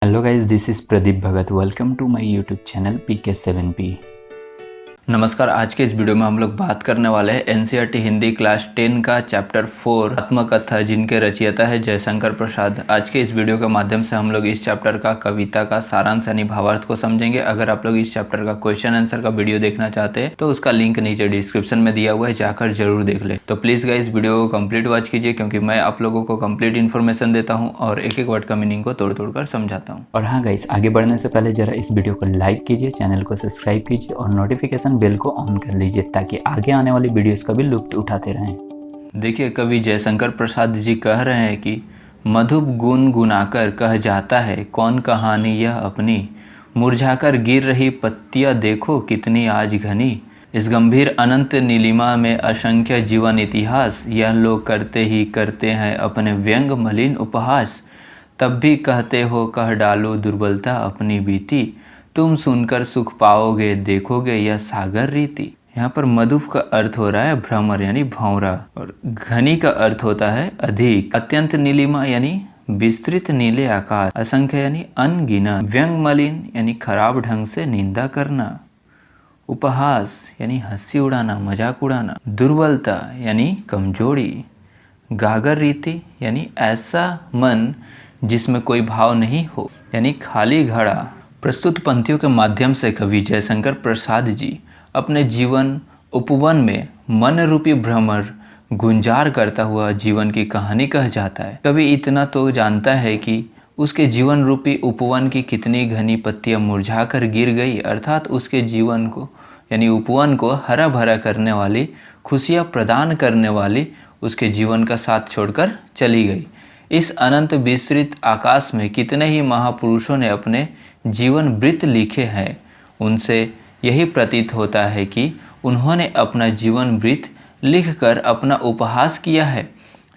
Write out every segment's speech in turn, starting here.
Hello guys, this is Pradeep Bhagat. Welcome to my YouTube channel PK7P। नमस्कार। आज के इस वीडियो में हम लोग बात करने वाले हैं एनसीईआरटी हिंदी क्लास 10 का चैप्टर 4 आत्मकथा, जिनके रचयिता है जयशंकर प्रसाद। आज के इस वीडियो के माध्यम से हम लोग इस चैप्टर का कविता का सारांश यानी भावार्थ को समझेंगे। अगर आप लोग इस चैप्टर का क्वेश्चन आंसर का वीडियो देखना चाहते हैं तो उसका लिंक नीचे डिस्क्रिप्शन में दिया हुआ है, जाकर जरूर देख ले। तो प्लीज़ गाइस वीडियो को कंप्लीट वॉच कीजिए, क्योंकि मैं आप लोगों को कंप्लीट इन्फॉर्मेशन देता हूँ और एक एक वर्ड का मीनिंग को तोड़ तोड़ कर समझाता हूँ। और हाँ गाइस, आगे बढ़ने से पहले जरा इस वीडियो को लाइक कीजिए, चैनल को सब्सक्राइब कीजिए और नोटिफिकेशन बेल को ऑन कर लीजिए ताकि आगे आने वाली वीडियोस का भी लुत्फ उठाते रहें। देखिए, कवि जयशंकर प्रसाद जी कह रहे हैं कि मधुप गुन गुनाकर कह जाता है कौन कहानी यह अपनी, मुरझाकर गिर रही पत्तियां देखो कितनी आज घनी। इस गंभीर अनंत नीलिमा में असंख्य जीवन इतिहास, यह लोग करते ही करते हैं अपने व्यंग मलिन उपहास। तब भी कहते हो कह डालो दुर्बलता अपनी बीती, तुम सुनकर सुख पाओगे देखोगे यह सागर रीति। यहाँ पर मधुप का अर्थ हो रहा है भ्रमर यानी भौरा, और घनी का अर्थ होता है अधिक। अत्यंत नीलिमा यानी विस्तृत नीले आकाश। असंख्य यानी अनगिनत। व्यंग मलिन यानी खराब ढंग से निंदा करना। उपहास यानी हंसी उड़ाना, मजाक उड़ाना। दुर्बलता यानी कमजोरी। गागर रीति यानी ऐसा मन जिसमें कोई भाव नहीं हो, यानी खाली घड़ा। प्रस्तुत पंक्तियों के माध्यम से कवि जयशंकर प्रसाद जी अपने जीवन उपवन में मन रूपी भ्रमर गुंजार करता हुआ जीवन की कहानी कह जाता है। कवि इतना तो जानता है कि उसके जीवन रूपी उपवन की कितनी घनी पत्तियां मुरझा कर गिर गई, अर्थात उसके जीवन को यानी उपवन को हरा भरा करने वाली, खुशियां प्रदान करने वाली उसके जीवन का साथ छोड़कर चली गई। इस अनंत विस्तृत आकाश में कितने ही महापुरुषों ने अपने जीवन वृत्त लिखे हैं। उनसे यही प्रतीत होता है कि उन्होंने अपना जीवन वृत्त लिखकर अपना उपहास किया है,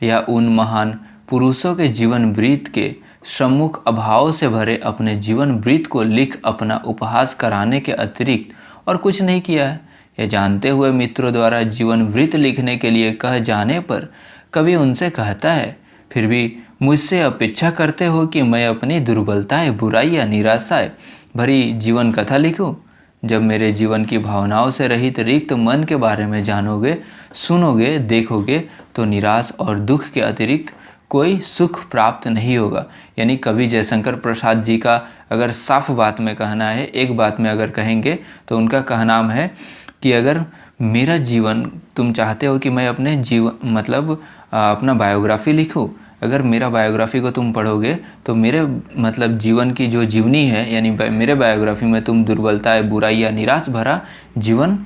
या उन महान पुरुषों के जीवन वृत्त के सम्मुख अभाव से भरे अपने जीवन वृत्त को लिख अपना उपहास कराने के अतिरिक्त और कुछ नहीं किया है। यह जानते हुए मित्रों द्वारा जीवन वृत्त लिखने के लिए कह जाने पर कवि उनसे कहता है, फिर भी मुझसे अपेक्षा करते हो कि मैं अपनी दुर्बलताएं, बुराइयां, निराशाएं भरी जीवन कथा लिखूं। जब मेरे जीवन की भावनाओं से रहित रिक्त मन के बारे में जानोगे, सुनोगे, देखोगे तो निराश और दुख के अतिरिक्त कोई सुख प्राप्त नहीं होगा। यानी कवि जयशंकर प्रसाद जी का अगर साफ बात में कहना है, एक बात में अगर कहेंगे तो उनका कहना है कि अगर मेरा जीवन तुम चाहते हो कि मैं अपने जीवन अपना बायोग्राफी लिखूं, अगर मेरा बायोग्राफी को तुम पढ़ोगे तो मेरे जीवन की जो जीवनी है, यानी मेरे बायोग्राफी में तुम दुर्बलताएं, बुराइयां, निराश भरा जीवन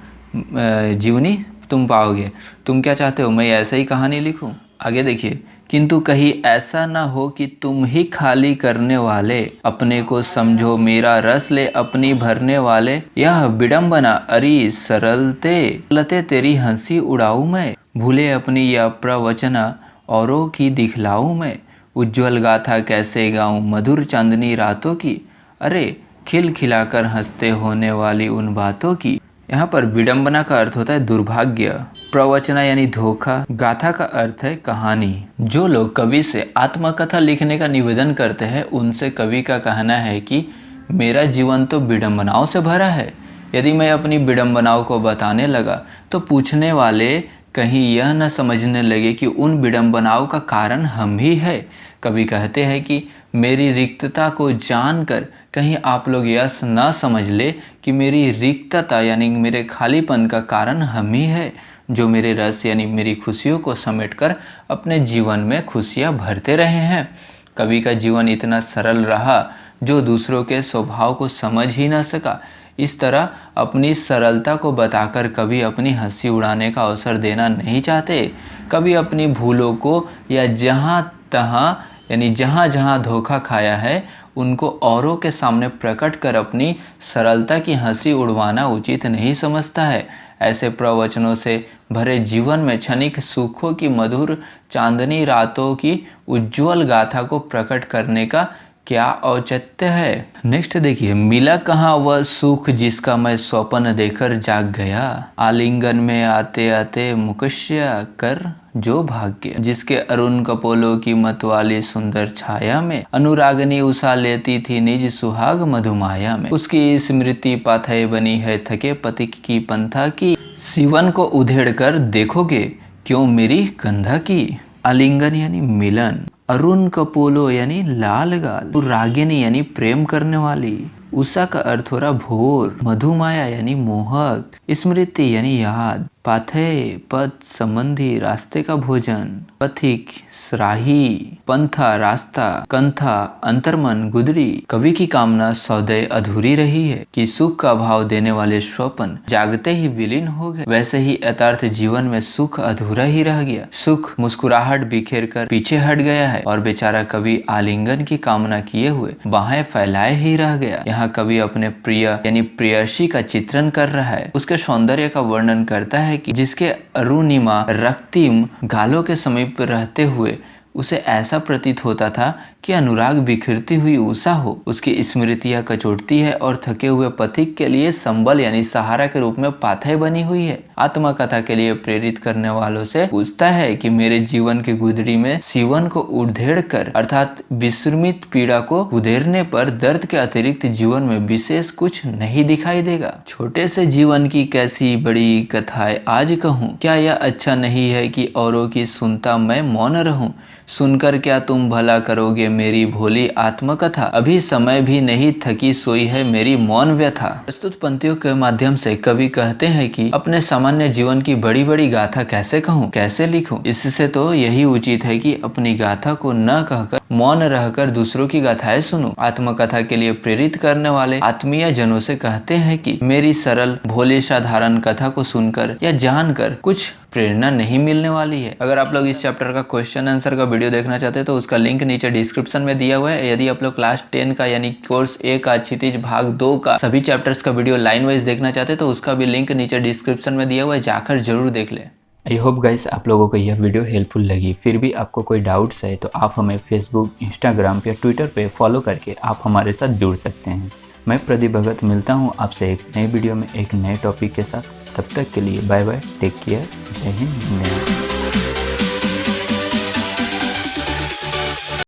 जीवनी तुम पाओगे। तुम क्या चाहते हो, मैं ऐसा ही कहानी लिखूं? आगे देखिए, किंतु कहीं ऐसा ना हो कि तुम ही खाली करने वाले, अपने को समझो मेरा रस ले अपनी भरने वाले। यह विडंबना अरी सरलते लते तेरी हंसी उड़ाऊं मैं, भूले अपनी यह प्रवचना औरों की दिखलाऊं मैं। उज्ज्वल गाथा कैसे गाऊं मधुर चांदनी रातों की, अरे खिल खिलाकर हंसते होने वाली उन बातों की। यहाँ पर विडंबना का अर्थ होता है दुर्भाग्य, प्रवचना यानी धोखा, गाथा का अर्थ है कहानी। जो लोग कवि से आत्मकथा लिखने का निवेदन करते हैं उनसे कवि का कहना है कि मेरा जीवन तो विडंबनाओं से भरा है। यदि मैं अपनी विडंबनाओं को बताने लगा तो पूछने वाले कहीं यह न समझने लगे कि उन विडंबनाओं का कारण हम ही है। कवि कहते हैं कि मेरी रिक्तता को जानकर कहीं आप लोग यह न समझ ले कि मेरी रिक्तता यानी मेरे खालीपन का कारण हम ही है, जो मेरे रस यानी मेरी खुशियों को समेटकर अपने जीवन में खुशियां भरते रहे हैं। कवि का जीवन इतना सरल रहा जो दूसरों के स्वभाव को समझ ही न सका। इस तरह अपनी सरलता को बताकर कभी अपनी हंसी उड़ाने का अवसर देना नहीं चाहते। कभी अपनी भूलों को या जहाँ तहाँ यानी जहाँ जहाँ धोखा खाया है उनको औरों के सामने प्रकट कर अपनी सरलता की हंसी उड़वाना उचित नहीं समझता है। ऐसे प्रवचनों से भरे जीवन में क्षणिक सुखों की मधुर चांदनी रातों की उज्ज्वल गाथा को प्रकट करने का क्या औचित्य है। नेक्स्ट देखिए, मिला कहाँ वह सुख जिसका मैं स्वप्न देकर जाग गया, आलिंगन में आते आते मुकश्या कर जो भाग्य, जिसके अरुण कपोलों की मतवाली सुंदर छाया में अनुरागनी उषा लेती थी निज सुहाग मधुमाया में, उसकी स्मृति पाथय बनी है थके पथिक की पंथा की, सिवन को उधेड़ कर देखोगे क्यों मेरी कंधा की। आलिंगन यानी मिलन, अरुण कपोलो यानी लाल गाल, रागिनी यानी प्रेम करने वाली, उषा का अर्थ हो रहा भोर, मधुमाया यानी मोहक, स्मृति यानी याद, पाथेय पथ संबंधी रास्ते का भोजन, पथिक राही, पंथा रास्ता, कंथा अंतर्मन गुदरी। कवि की कामना सौदय अधूरी रही है कि सुख का भाव देने वाले स्वप्न जागते ही विलीन हो गए, वैसे ही यथार्थ जीवन में सुख अधूरा ही रह गया। सुख मुस्कुराहट बिखेर कर पीछे हट गया है और बेचारा कवि आलिंगन की कामना किए हुए बाहें फैलाए ही रह गया। यहाँ कवि अपने प्रिय यानी प्रेयसी का चित्रण कर रहा है, उसके सौंदर्य का वर्णन करता है कि जिसके अरुणिमा रक्तिम गालों के समीप रहते हुए उसे ऐसा प्रतीत होता था कि अनुराग बिखरती हुई उषा हो, उसकी स्मृतियां कचोटती है और थके हुए पथिक के लिए संबल यानी सहारा के रूप में पाथेय बनी हुई है। आत्मकथा के लिए प्रेरित करने वालों से पूछता है कि मेरे जीवन की गुदड़ी में सीवन को उधेड़ कर अर्थात विस्मृत पीड़ा को उधेड़ने पर दर्द के अतिरिक्त जीवन में विशेष कुछ नहीं दिखाई देगा। छोटे से जीवन की कैसी बड़ी कथाएं आज कहूँ, क्या यह अच्छा नहीं है कि औरों की सुनता मैं मौन रहूं, सुनकर क्या तुम भला करोगे मेरी भोली आत्मकथा, अभी समय भी नहीं थकी सोई है मेरी मौन व्यथा। प्रस्तुत पंक्तियों के माध्यम से कवि कहते हैं कि अपने सामान्य जीवन की बड़ी बड़ी गाथा कैसे कहूँ, कैसे लिखूं, इससे तो यही उचित है कि अपनी गाथा को न कहकर मौन रहकर दूसरों की गाथाएं सुनूं। आत्मकथा के लिए प्रेरित करने वाले आत्मीय जनों से कहते हैं कि मेरी सरल भोली साधारण कथा को सुनकर या जानकर कुछ प्रेरणा नहीं मिलने वाली है। अगर आप लोग इस चैप्टर का क्वेश्चन आंसर का वीडियो देखना चाहते हैं तो उसका लिंक नीचे डिस्क्रिप्शन में दिया हुआ है। यदि आप लोग क्लास 10 का यानी कोर्स ए का क्षितिज भाग 2 का सभी चैप्टर्स का वीडियो लाइन वाइज देखना चाहते हैं तो उसका भी लिंक नीचे डिस्क्रिप्शन में दिया हुआ है, जाकर जरूर देख ले। आई होप गाइस आप लोगों को यह वीडियो हेल्पफुल लगी। फिर भी आपको कोई डाउट्स है तो आप हमें फेसबुक, इंस्टाग्राम या ट्विटर पे फॉलो करके आप हमारे साथ जुड़ सकते हैं। मैं प्रदीप भगत मिलता हूँ आपसे एक नए वीडियो में एक नए टॉपिक के साथ। तब तक के लिए बाय बाय, टेक केयर, जय हिंद।